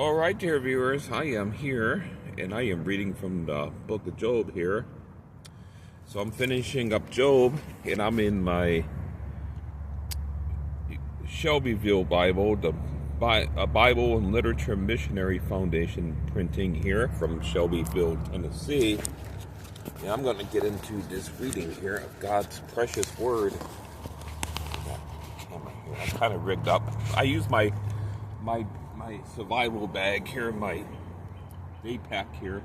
All right, dear viewers, I am here and I am reading from the book of Job here. So I'm finishing up Job and I'm in my Shelbyville Bible, a Bible and Literature Missionary Foundation printing here from Shelbyville, Tennessee. And I'm going to get into this reading here of God's precious word. I'm kind of rigged up. I use my survival bag here, my day pack here,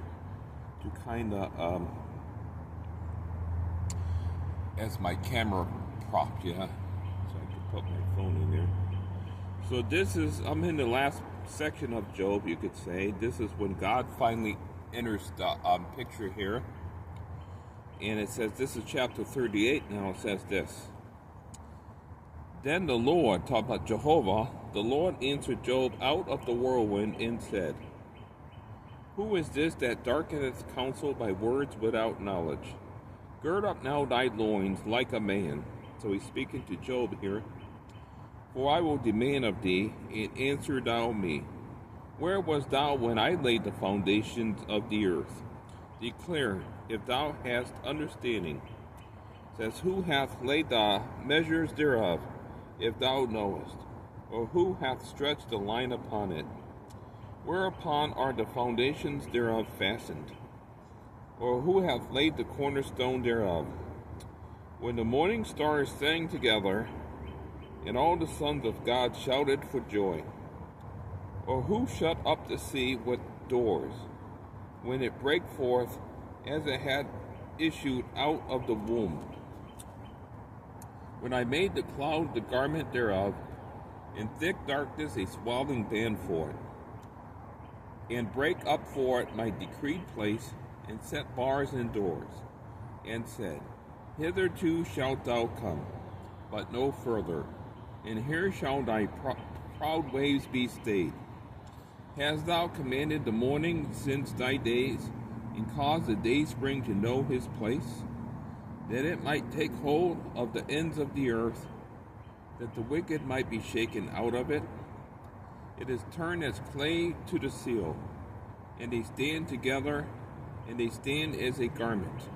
to kind of as my camera prop, yeah. So I can put my phone in there. So I'm in the last section of Job, you could say. This is when God finally enters the picture here. And it says, this is chapter 38 now. It says this. Then the Lord, talk about Jehovah, the Lord answered Job out of the whirlwind and said, Who is this that darkeneth counsel by words without knowledge? Gird up now thy loins like a man. So he's speaking to Job here. For I will demand of thee, and answer thou me. Where wast thou when I laid the foundations of the earth? Declare, if thou hast understanding. Says, who hath laid the measures thereof? If thou knowest, or who hath stretched the line upon it? Whereupon are the foundations thereof fastened? Or who hath laid the cornerstone thereof? When the morning stars sang together, and all the sons of God shouted for joy? Or who shut up the sea with doors, when it brake forth as it had issued out of the womb? When I made the cloud the garment thereof, and thick darkness a swathing band for it, and break up for it my decreed place, and set bars and doors, and said, Hitherto shalt thou come, but no further, and here shall thy proud waves be stayed. Hast thou commanded the morning since thy days, and caused the day spring to know his place? That it might take hold of the ends of the earth, that the wicked might be shaken out of it. It is turned as clay to the seal, and they stand together, and they stand as a garment.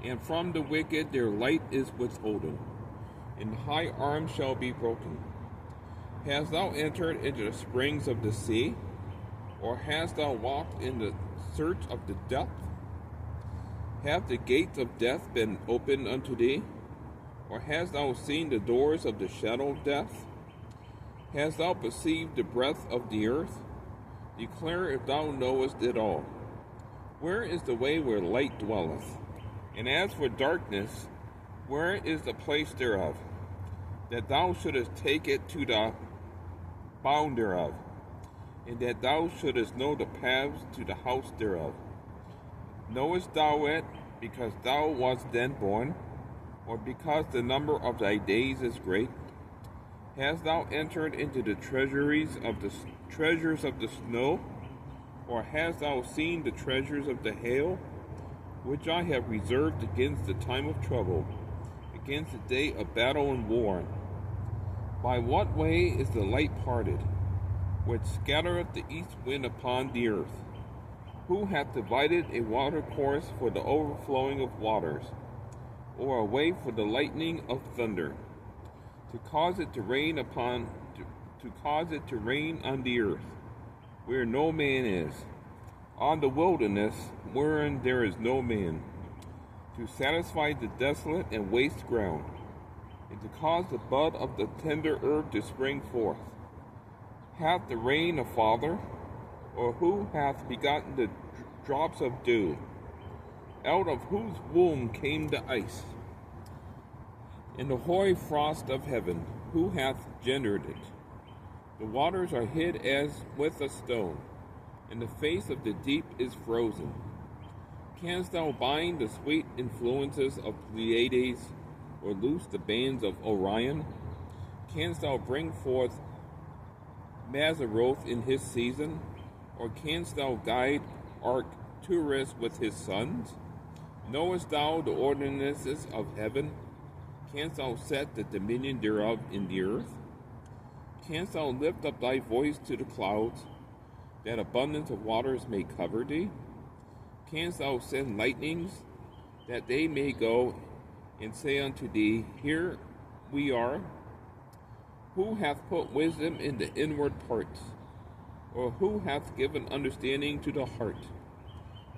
And from the wicked their light is withholden, and the high arm shall be broken. Hast thou entered into the springs of the sea, or hast thou walked in the search of the depth? Have the gates of death been opened unto thee? Or hast thou seen the doors of the shadow of death? Hast thou perceived the breadth of the earth? Declare if thou knowest it all. Where is the way where light dwelleth? And as for darkness, where is the place thereof? That thou shouldest take it to the bound thereof, and that thou shouldest know the paths to the house thereof. Knowest thou it, because thou wast then born, or because the number of thy days is great? Hast thou entered into the treasuries of the treasures of the snow, or hast thou seen the treasures of the hail, which I have reserved against the time of trouble, against the day of battle and war? By what way is the light parted, which scattereth the east wind upon the earth? Who hath divided a watercourse for the overflowing of waters, or a way for the lightning of thunder, to cause it to rain on the earth, where no man is, on the wilderness wherein there is no man, to satisfy the desolate and waste ground, and to cause the bud of the tender herb to spring forth? Hath the rain a father? Or who hath begotten the drops of dew? Out of whose womb came the ice? In the hoary frost of heaven, who hath gendered it? The waters are hid as with a stone, and the face of the deep is frozen. Canst thou bind the sweet influences of Pleiades, or loose the bands of Orion? Canst thou bring forth Mazzaroth in his season? Or canst thou guide Arcturus with his sons? Knowest thou the ordinances of heaven? Canst thou set the dominion thereof in the earth? Canst thou lift up thy voice to the clouds, that abundance of waters may cover thee? Canst thou send lightnings, that they may go and say unto thee, Here we are? Who hath put wisdom in the inward parts? Or who hath given understanding to the heart?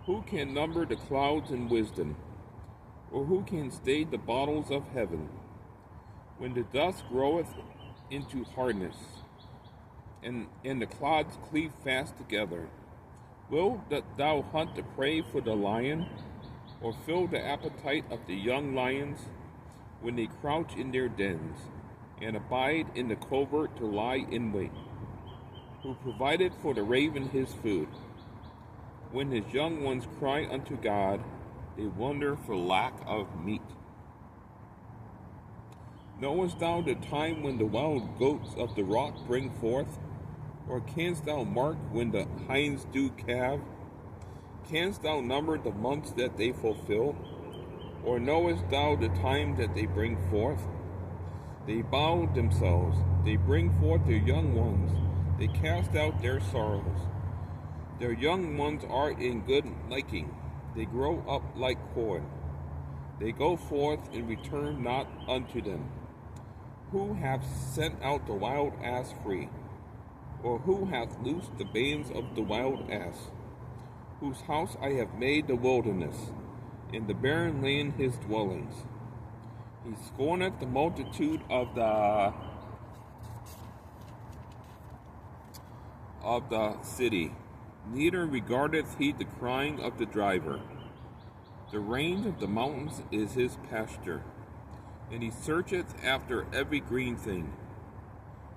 Who can number the clouds in wisdom? Or who can stay the bottles of heaven? When the dust groweth into hardness, and the clods cleave fast together, wilt thou hunt the prey for the lion, or fill the appetite of the young lions, when they crouch in their dens, and abide in the covert to lie in wait? Who provided for the raven his food? When his young ones cry unto God, they wonder for lack of meat. Knowest thou the time when the wild goats of the rock bring forth? Or canst thou mark when the hinds do calve? Canst thou number the months that they fulfill? Or knowest thou the time that they bring forth? They bow themselves, they bring forth their young ones, they cast out their sorrows. Their young ones are in good liking, they grow up like corn. They go forth and return not unto them. Who hath sent out the wild ass free? Or who hath loosed the bands of the wild ass? Whose house I have made the wilderness, and the barren land his dwellings. He scorneth the multitude of the city, neither regardeth he the crying of the driver. The range of the mountains is his pasture, and he searcheth after every green thing.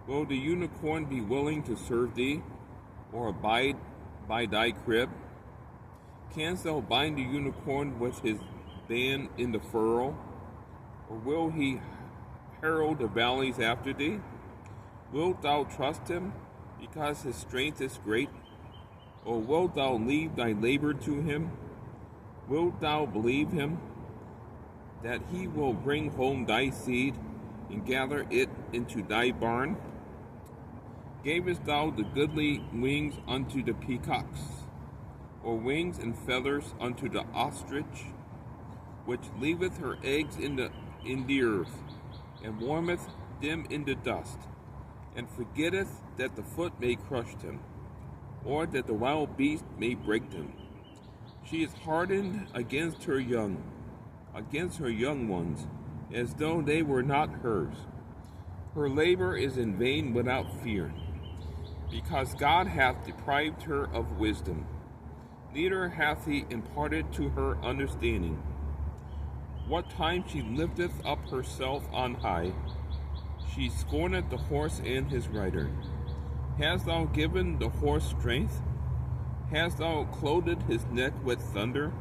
Will the unicorn be willing to serve thee, or abide by thy crib? Canst thou bind the unicorn with his band in the furrow? Or will he harrow the valleys after thee? Wilt thou trust him, because his strength is great? Or wilt thou leave thy labor to him? Wilt thou believe him, that he will bring home thy seed, and gather it into thy barn? Gavest thou the goodly wings unto the peacocks, or wings and feathers unto the ostrich, which leaveth her eggs in the earth, and warmeth them in the dust, and forgetteth that the foot may crush them, or that the wild beast may break them? She is hardened against her young ones, as though they were not hers. Her labor is in vain without fear, because God hath deprived her of wisdom, neither hath he imparted to her understanding. What time she lifteth up herself on high, she scorneth the horse and his rider. Hast thou given the horse strength? Hast thou clothed his neck with thunder?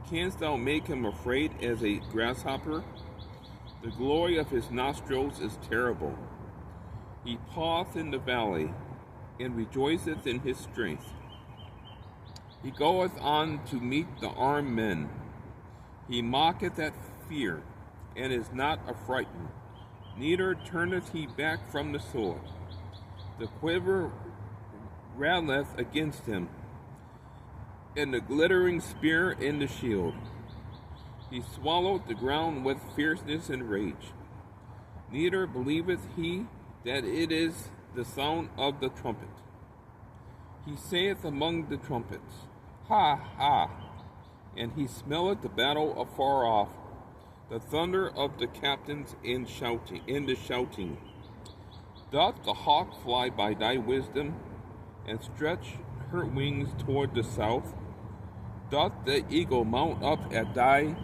Canst thou make him afraid as a grasshopper? The glory of his nostrils is terrible. He paweth in the valley, and rejoiceth in his strength. He goeth on to meet the armed men. He mocketh at fear, and is not affrighted, neither turneth he back from the sword. The quiver rattleth against him, and the glittering spear and the shield. He swallowed the ground with fierceness and rage. Neither believeth he that it is the sound of the trumpet. He saith among the trumpets, Ha, ha! And he smelleth the battle afar off, the thunder of the captains and the shouting. Doth the hawk fly by thy wisdom, and stretch her wings toward the south? Doth the eagle mount up at thy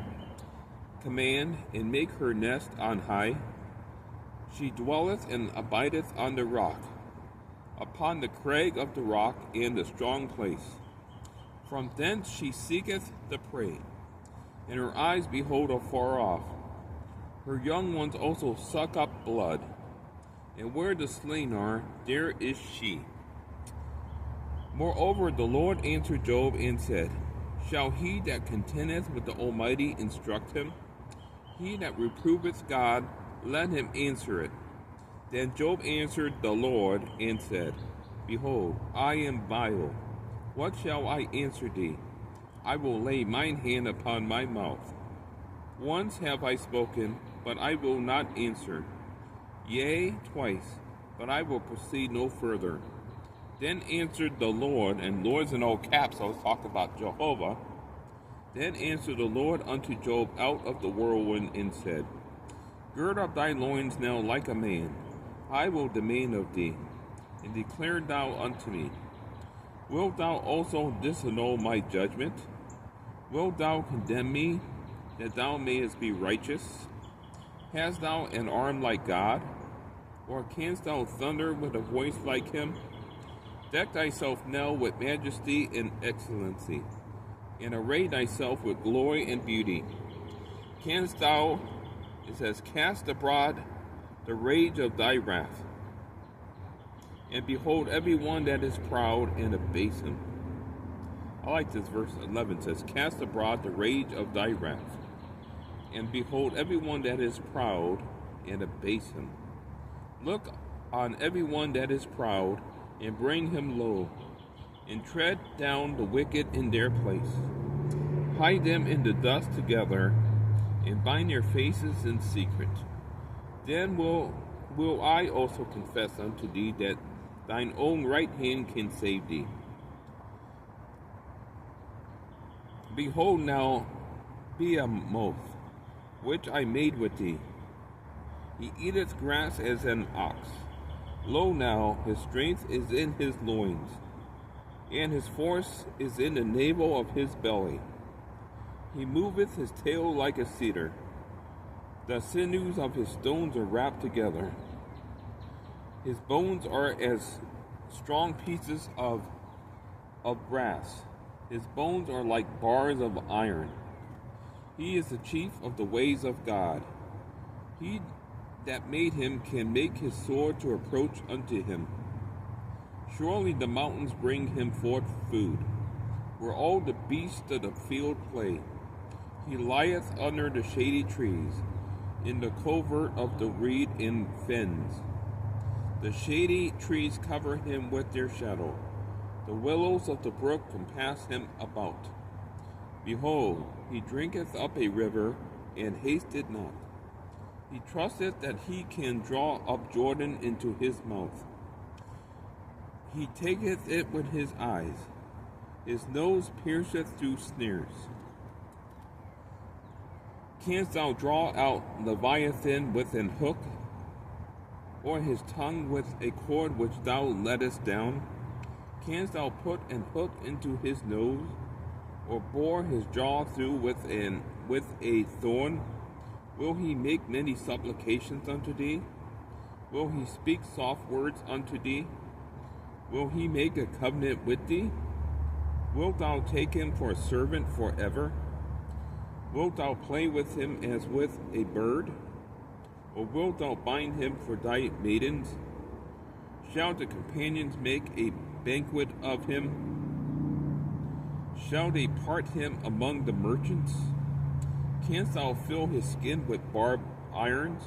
command, and make her nest on high? She dwelleth and abideth on the rock, upon the crag of the rock and the strong place. From thence she seeketh the prey, and her eyes behold afar off. Her young ones also suck up blood, and where the slain are, there is she. Moreover, the Lord answered Job and said, Shall he that contendeth with the Almighty instruct him? He that reproveth God, let him answer it. Then Job answered the Lord and said, Behold, I am vile. What shall I answer thee? I will lay mine hand upon my mouth. Once have I spoken, but I will not answer. Yea, twice, but I will proceed no further. Then answered the Lord, and Lord's in all caps, I was talking about Jehovah. Then answered the Lord unto Job out of the whirlwind, and said, Gird up thy loins now like a man. I will demand of thee, and declare thou unto me. Wilt thou also disannul my judgment? Wilt thou condemn me, that thou mayest be righteous? Hast thou an arm like God? Or canst thou thunder with a voice like him? Deck thyself now with majesty and excellency, and array thyself with glory and beauty. Canst thou, it says, cast abroad the rage of thy wrath, and behold every one that is proud, and abase him. I like this verse 11 says, cast abroad the rage of thy wrath, and behold every one that is proud, and abase him. Look on every one that is proud, and bring him low, and tread down the wicked in their place. Hide them in the dust together, and bind their faces in secret. Then will I also confess unto thee that thine own right hand can save thee. Behold now, Behemoth, which I made with thee. He eateth grass as an ox. Lo now, his strength is in his loins, and his force is in the navel of his belly. He moveth his tail like a cedar. The sinews of his stones are wrapped together. His bones are as strong pieces of brass. His bones are like bars of iron. He is the chief of the ways of God. He that made him can make his sword to approach unto him. Surely the mountains bring him forth food, where all the beasts of the field play. He lieth under the shady trees, in the covert of the reed and fens. The shady trees cover him with their shadow. The willows of the brook compass him about. Behold, he drinketh up a river, and hasteth not. He trusteth that he can draw up Jordan into his mouth. He taketh it with his eyes. His nose pierceth through snares. Canst thou draw out Leviathan with an hook, or his tongue with a cord which thou lettest down? Canst thou put an hook into his nose, or bore his jaw through with a thorn? Will he make many supplications unto thee? Will he speak soft words unto thee? Will he make a covenant with thee? Wilt thou take him for a servant forever? Wilt thou play with him as with a bird? Or wilt thou bind him for thy maidens? Shall the companions make a banquet of him? Shall they part him among the merchants? Canst thou fill his skin with barbed irons,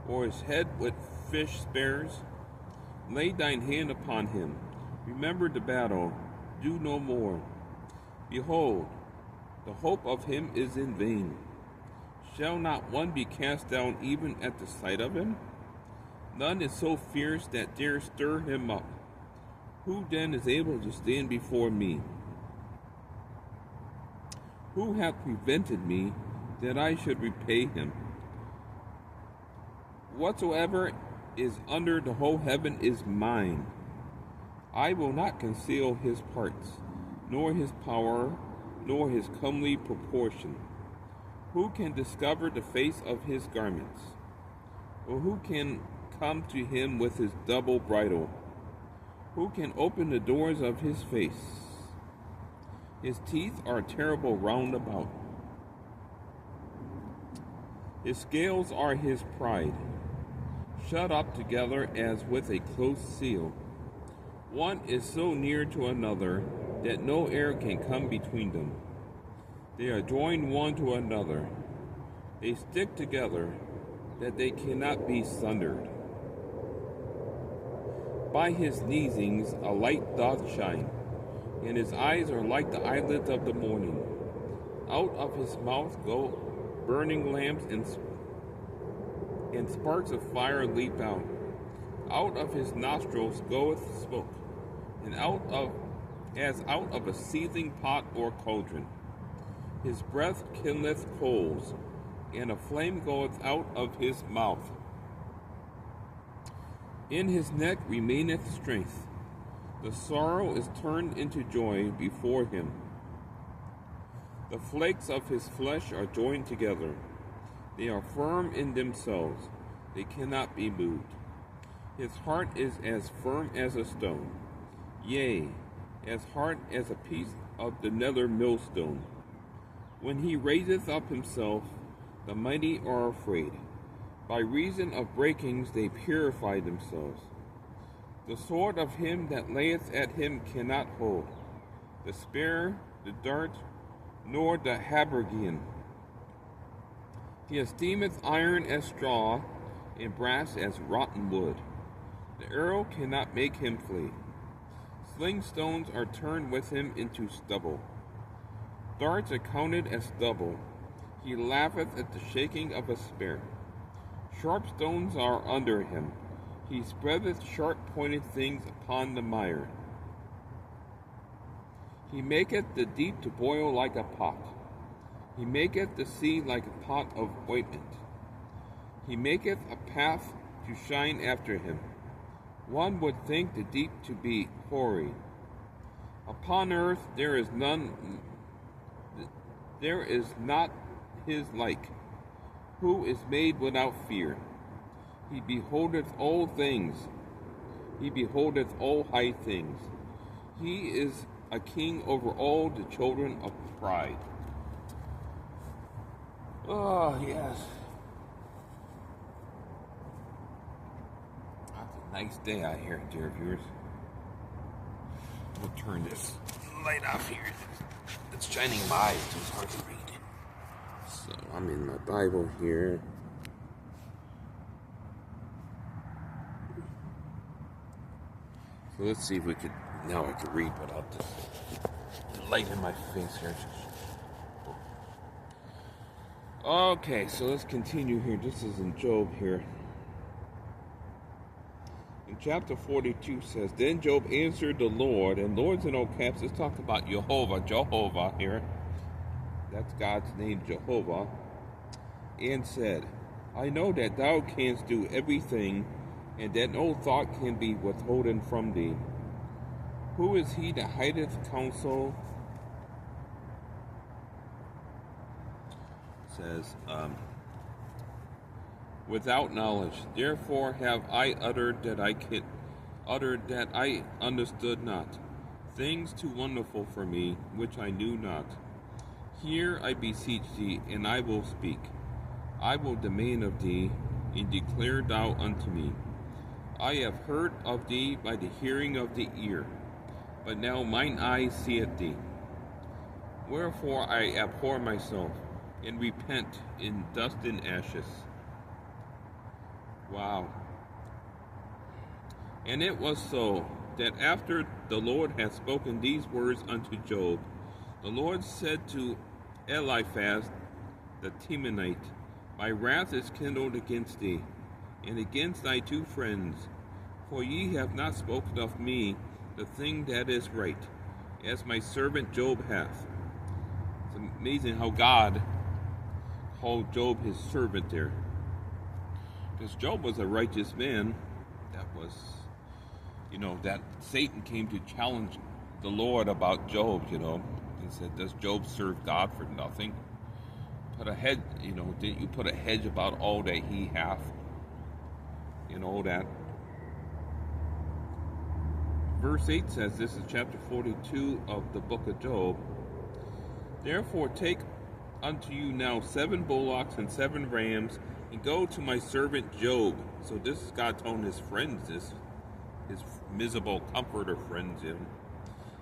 or his head with fish spears? Lay thine hand upon him. Remember the battle. Do no more. Behold, the hope of him is in vain. Shall not one be cast down even at the sight of him? None is so fierce that dare stir him up. Who then is able to stand before me? Who hath prevented me that I should repay him? Whatsoever is under the whole heaven is mine. I will not conceal his parts, nor his power, nor his comely proportion. Who can discover the face of his garments? Or who can come to him with his double bridle? Who can open the doors of his face? His teeth are terrible round about. His scales are his pride, shut up together as with a close seal. One is so near to another that no air can come between them. They are joined one to another. They stick together that they cannot be sundered. By his sneezings a light doth shine, and his eyes are like the eyelids of the morning. Out of his mouth go burning lamps, and sparks of fire leap out. Out of his nostrils goeth smoke, and out of a seething pot or cauldron. His breath kindleth coals, and a flame goeth out of his mouth. In his neck remaineth strength. The sorrow is turned into joy before him. The flakes of his flesh are joined together. They are firm in themselves. They cannot be moved. His heart is as firm as a stone, yea, as hard as a piece of the nether millstone. When he raiseth up himself, the mighty are afraid. By reason of breakings they purify themselves. The sword of him that layeth at him cannot hold, the spear, the dart, nor the habergeon. He esteemeth iron as straw, and brass as rotten wood. The arrow cannot make him flee. Sling stones are turned with him into stubble. Darts are counted as stubble. He laugheth at the shaking of a spear. Sharp stones are under him. He spreadeth sharp-pointed things upon the mire. He maketh the deep to boil like a pot. He maketh the sea like a pot of ointment. He maketh a path to shine after him. One would think the deep to be hoary. Upon earth there is not his like, who is made without fear. He beholdeth all things. He beholdeth all high things. He is a king over all the children of pride. Oh, yes. That's a nice day out here, dear viewers. We'll turn this light off here. It's shining in my eyes, so it's hard to read. So I'm in my Bible here. So let's see if we could, now I can read without the light in my face here. Okay, so let's continue here. This is in Job here. In chapter 42 says, Then Job answered the Lord, and Lord's in all caps. Let's talk about Jehovah here. That's God's name, Jehovah. And said, I know that thou canst do everything, and that no thought can be withholden from thee. Who is he that hideth counsel? Says, without knowledge. Therefore have I uttered that I understood not. Things too wonderful for me, which I knew not. Hear, I beseech thee, and I will speak. I will demand of thee, and declare thou unto me. I have heard of thee by the hearing of the ear, but now mine eye seeth thee. Wherefore I abhor myself, and repent in dust and ashes. Wow. And it was so, that after the Lord had spoken these words unto Job, the Lord said to Eliphaz the Temanite, My wrath is kindled against thee, and against thy two friends, for ye have not spoken of me the thing that is right, as my servant Job hath. It's amazing how God called Job his servant there. Because Job was a righteous man. That was, that Satan came to challenge the Lord about Job, and said, does Job serve God for nothing? Put a hedge, didn't you put a hedge about all that he hath? And all that. Verse 8 says, this is chapter 42 of the book of Job. Therefore take unto you now 7 bullocks and 7 rams, and go to my servant Job. So this is God telling his friends this, his miserable comforter friends,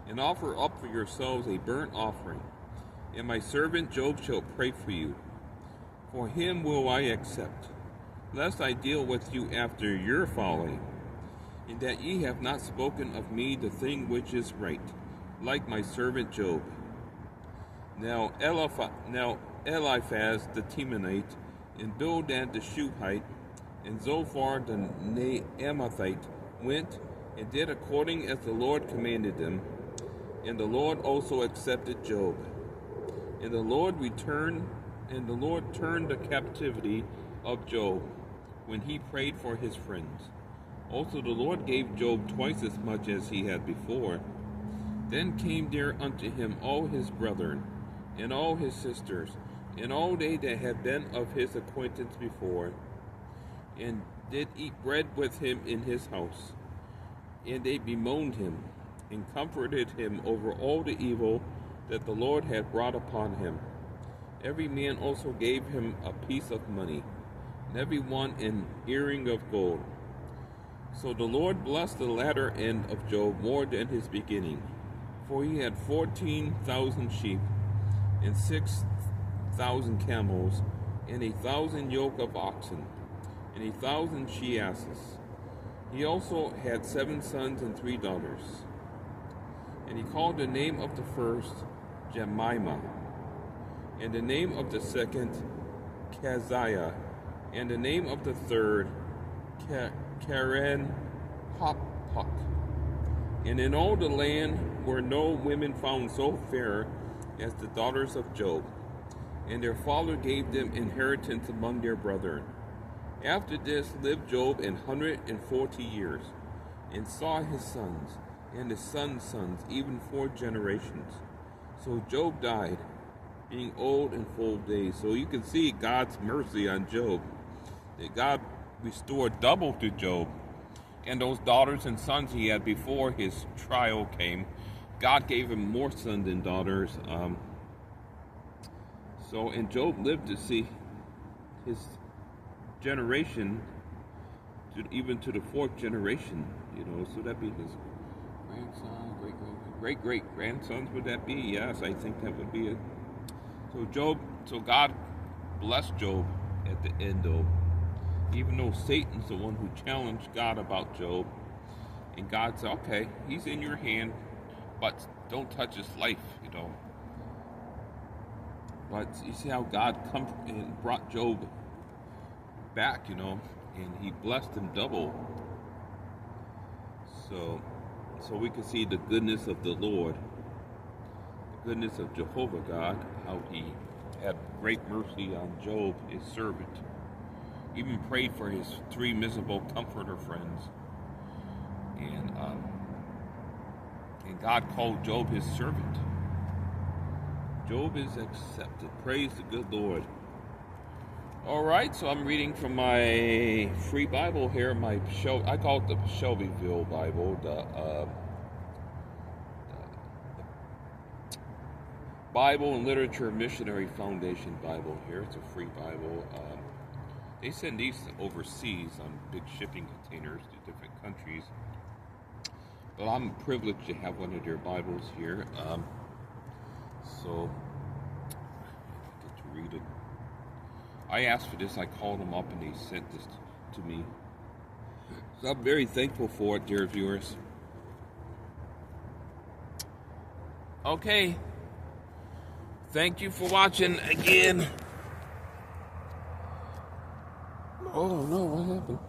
and offer up for yourselves a burnt offering. And my servant Job shall pray for you. For him will I accept, lest I deal with you after your folly. and that ye have not spoken of me the thing which is right, like my servant Job. Now Eliphaz the Temanite, and Bildad the Shuhite, and Zophar the Naamathite went and did according as the Lord commanded them, and the Lord also accepted Job. And the Lord turned the captivity of Job when he prayed for his friends. Also the Lord gave Job twice as much as he had before. Then came there unto him all his brethren, and all his sisters, and all they that had been of his acquaintance before, and did eat bread with him in his house. And they bemoaned him, and comforted him over all the evil that the Lord had brought upon him. Every man also gave him a piece of money, and every one an earring of gold. So the Lord blessed the latter end of Job more than his beginning, for he had 14,000 sheep, and 6,000 camels, and 1,000 yoke of oxen, and 1,000 she-asses. He also had 7 sons and 3 daughters. And he called the name of the first Jemimah, and the name of the second Keziah, and the name of the third Karen Hapuk. And in all the land were no women found so fair as the daughters of Job, and their father gave them inheritance among their brethren. After this lived Job 140 years, and saw his sons, and his sons' sons, even 4 generations. So Job died, being old and full of days. So you can see God's mercy on Job, that God restored double to Job. And those daughters and sons he had before his trial came, God gave him more sons than daughters. And Job lived to see his generation, even to the 4th generation, so that'd be his grandson, great-great-grandsons, would that be? Yes, I think that would be it. So God blessed Job at the end, though, even though Satan's the one who challenged God about Job, and God said, okay, he's in your hand, but don't touch his life, But you see how God come and brought Job back, and he blessed him double. So we can see the goodness of the Lord, the goodness of Jehovah God, how he had great mercy on Job, his servant. Even prayed for his 3 miserable comforter friends. And God called Job his servant. Job is accepted. Praise the good Lord. All right, so I'm reading from my free Bible here. I call it the Shelbyville Bible, the Bible and Literature Missionary Foundation Bible here. It's a free Bible. They send these overseas on big shipping containers to different countries. But I'm privileged to have one of their Bibles here. So I get to read it. I asked for this, I called them up, and they sent this to me. So I'm very thankful for it, dear viewers. Okay. Thank you for watching again. Oh no, what happened?